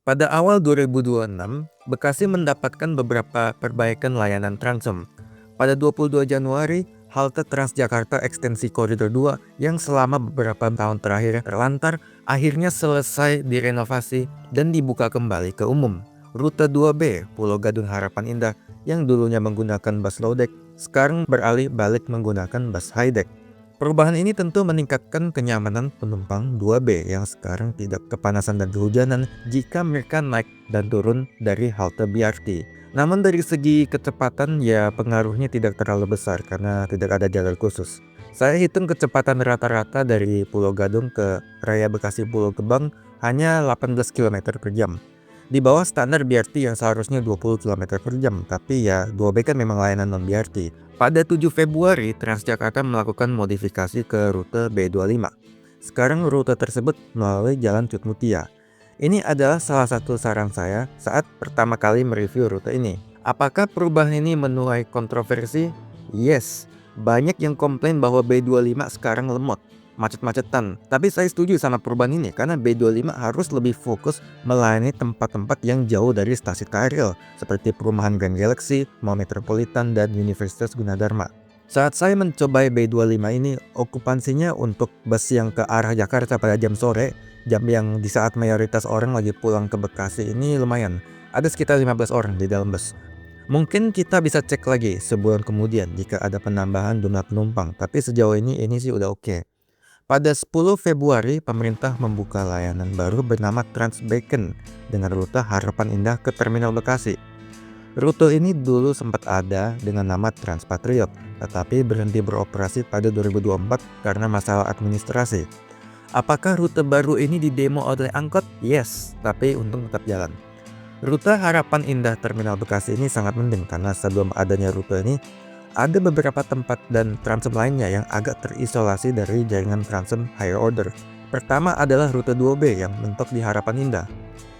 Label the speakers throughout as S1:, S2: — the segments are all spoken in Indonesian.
S1: Pada awal 2026, Bekasi mendapatkan beberapa perbaikan layanan Transem. Pada 22 Januari, halte Transjakarta Ekstensi Koridor 2 yang selama beberapa tahun terakhir terlantar akhirnya selesai direnovasi dan dibuka kembali ke umum. Rute 2B Pulau Gadung Harapan Indah yang dulunya menggunakan bus low deck sekarang beralih balik menggunakan bus high deck. Perubahan ini tentu meningkatkan kenyamanan penumpang 2B yang sekarang tidak kepanasan dan kehujanan jika mereka naik dan turun dari halte BRT. Namun dari segi kecepatan ya pengaruhnya tidak terlalu besar karena tidak ada jalur khusus. Saya hitung kecepatan rata-rata dari Pulau Gadung ke Raya Bekasi Pulau Gebang hanya 18 km per jam. Di bawah standar BRT yang seharusnya 20 km per jam, tapi ya 2B kan memang layanan non-BRT. Pada 7 Februari, Transjakarta melakukan modifikasi ke rute B25. Sekarang rute tersebut melalui Jalan Cut Mutia. Ini adalah salah satu saran saya saat pertama kali mereview rute ini. Apakah perubahan ini menuai kontroversi? Yes, banyak yang komplain bahwa B25 sekarang lemot, macet-macetan. Tapi saya setuju sama perubahan ini karena B25 harus lebih fokus melayani tempat-tempat yang jauh dari stasiun KRL seperti perumahan Grand Galaxy, Mall Metropolitan, dan Universitas Gunadarma. Saat saya mencobai B25 ini, okupansinya untuk bus yang ke arah Jakarta pada jam sore, jam yang di saat mayoritas orang lagi pulang ke Bekasi ini lumayan. Ada sekitar 15 orang di dalam bus. Mungkin kita bisa cek lagi sebulan kemudian jika ada penambahan jumlah penumpang, tapi sejauh ini sih udah oke. Pada 10 Februari, pemerintah membuka layanan baru bernama Trans Beacon dengan rute Harapan Indah ke Terminal Bekasi. Rute ini dulu sempat ada dengan nama Trans Patriot, tetapi berhenti beroperasi pada 2024 karena masalah administrasi. Apakah rute baru ini didemo oleh angkot? Yes, tapi untung tetap jalan. Rute Harapan Indah Terminal Bekasi ini sangat penting karena sebelum adanya rute ini, ada beberapa tempat dan Transem lainnya yang agak terisolasi dari jaringan Transem Higher Order. Pertama adalah rute 2B yang mentok di Harapan Indah.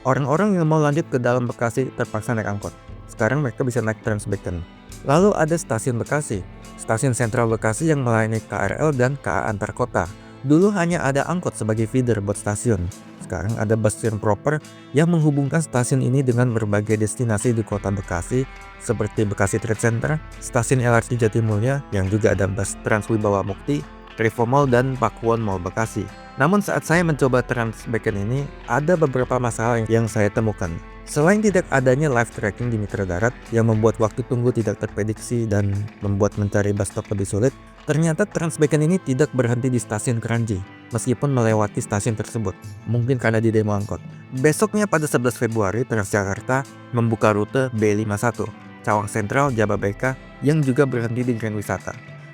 S1: Orang-orang yang mau lanjut ke dalam Bekasi terpaksa naik angkot. Sekarang mereka bisa naik Trans Beacon. Lalu ada stasiun Bekasi, stasiun sentral Bekasi yang melayani KRL dan KA antar kota. Dulu hanya ada angkot sebagai feeder buat stasiun. Sekarang ada bus train proper yang menghubungkan stasiun ini dengan berbagai destinasi di kota Bekasi seperti Bekasi Trade Center, stasiun LRT Jatimulya yang juga ada bus Trans Wibawa Mukti, Revo Mall, dan Pakuwon Mall Bekasi. Namun saat saya mencoba Trans Beacon ini, ada beberapa masalah yang saya temukan. Selain tidak adanya live tracking di mitra darat yang membuat waktu tunggu tidak terprediksi dan membuat mencari bus stop lebih sulit, ternyata Trans Beacon ini tidak berhenti di stasiun Kranji, meskipun melewati stasiun tersebut, mungkin karena di demo angkot. Besoknya pada 11 Februari, Transjakarta membuka rute B51, Cawang Sentral Jababeka yang juga berhenti di Grand Wisata.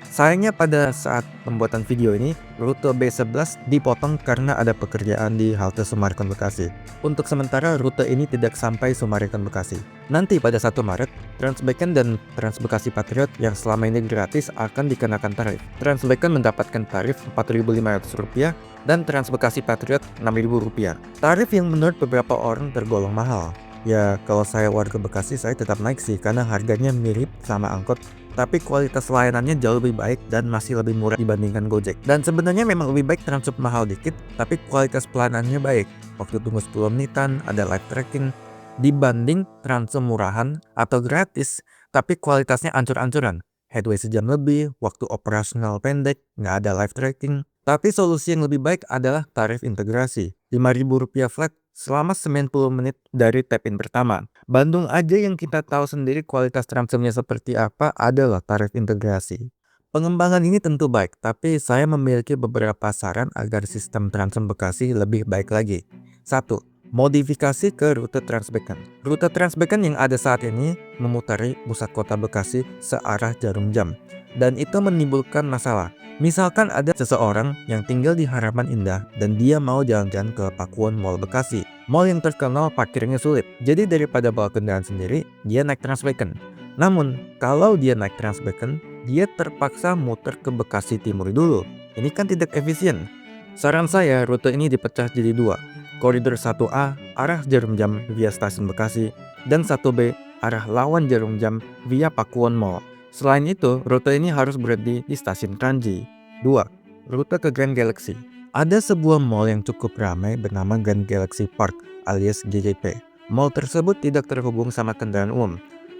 S1: Sayangnya pada saat pembuatan video ini, rute B11 dipotong karena ada pekerjaan di halte Summarecon Bekasi. Untuk sementara rute ini tidak sampai Summarecon Bekasi. Nanti pada 1 Maret, Trans Beacon dan Trans Bekasi Patriot yang selama ini gratis akan dikenakan tarif. Trans Beacon mendapatkan tarif Rp4.500 dan Trans Bekasi Patriot Rp6.000. Tarif yang menurut beberapa orang tergolong mahal. Ya kalau saya warga Bekasi saya tetap naik sih karena harganya mirip sama angkot, tapi kualitas layanannya jauh lebih baik dan masih lebih murah dibandingkan Gojek. Dan sebenarnya memang lebih baik Transub mahal dikit, tapi kualitas pelayanannya baik. Waktu tunggu 10 menitan, ada live tracking, dibanding Transub murahan atau gratis, tapi kualitasnya ancur-ancuran. Headway sejam lebih, waktu operasional pendek, nggak ada live tracking. Tapi solusi yang lebih baik adalah tarif integrasi, Rp5.000 flat selama 90 menit dari tap-in pertama. Bandung aja yang kita tahu sendiri kualitas Transumnya seperti apa adalah tarif integrasi. Pengembangan ini tentu baik, tapi saya memiliki beberapa saran agar sistem Transum Bekasi lebih baik lagi. 1. Modifikasi ke rute Trans Beacon. Rute Trans Beacon yang ada saat ini memutari pusat kota Bekasi searah jarum jam, dan itu menimbulkan masalah. Misalkan ada seseorang yang tinggal di Harapan Indah dan dia mau jalan-jalan ke Pakuwon Mall Bekasi. Mall yang terkenal parkirnya sulit. Jadi daripada bawa kendaraan sendiri, dia naik Trans Beacon. Namun, kalau dia naik Trans Beacon, dia terpaksa muter ke Bekasi Timur dulu. Ini kan tidak efisien. Saran saya, rute ini dipecah jadi 2. Koridor 1A arah jarum jam via stasiun Bekasi dan 1B arah lawan jarum jam via Pakuwon Mall. Selain itu, rute ini harus berhenti di stasiun Kranji. 2. Rute ke Grand Galaxy. Ada sebuah mall yang cukup ramai bernama Grand Galaxy Park alias GGP. Mall tersebut tidak terhubung sama kendaraan umum.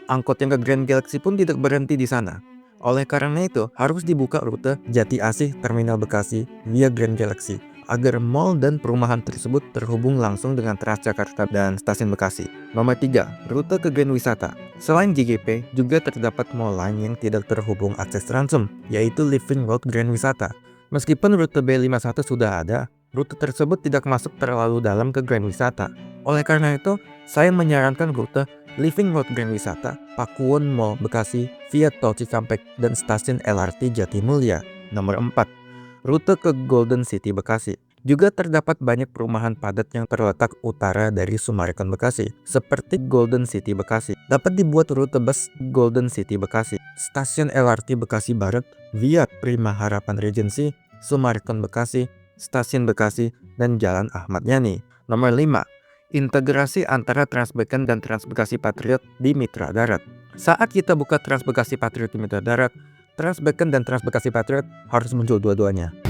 S1: Angkot yang ke Grand Galaxy pun tidak berhenti di sana. Oleh karena itu, harus dibuka rute Jati Asih Terminal Bekasi via Grand Galaxy agar mall dan perumahan tersebut terhubung langsung dengan Transjakarta dan Stasiun Bekasi. Nomor 3, rute ke Grand Wisata. Selain GGP, juga terdapat mall lain yang tidak terhubung akses transom, yaitu Living Road Grand Wisata. Meskipun rute B51 sudah ada, rute tersebut tidak masuk terlalu dalam ke Grand Wisata. Oleh karena itu, saya menyarankan rute Living Road Grand Wisata, Pakuwon Mall Bekasi via Tol Cikampek dan Stasiun LRT Jatimulya. Nomor 4, rute ke Golden City Bekasi. Juga terdapat banyak perumahan padat yang terletak utara dari Summarecon Bekasi, seperti Golden City Bekasi. Dapat dibuat rute bus Golden City Bekasi, Stasiun LRT Bekasi Barat via Prima Harapan Regency, Summarecon Bekasi, Stasiun Bekasi, dan Jalan Ahmad Yani. Nomor 5, integrasi antara Transbekon dan Transbekasi Patriot di Mitra Darat. Saat kita buka Transbekasi Patriot di Mitra Darat, Transbekon dan Transbekasi Patriot harus muncul dua-duanya.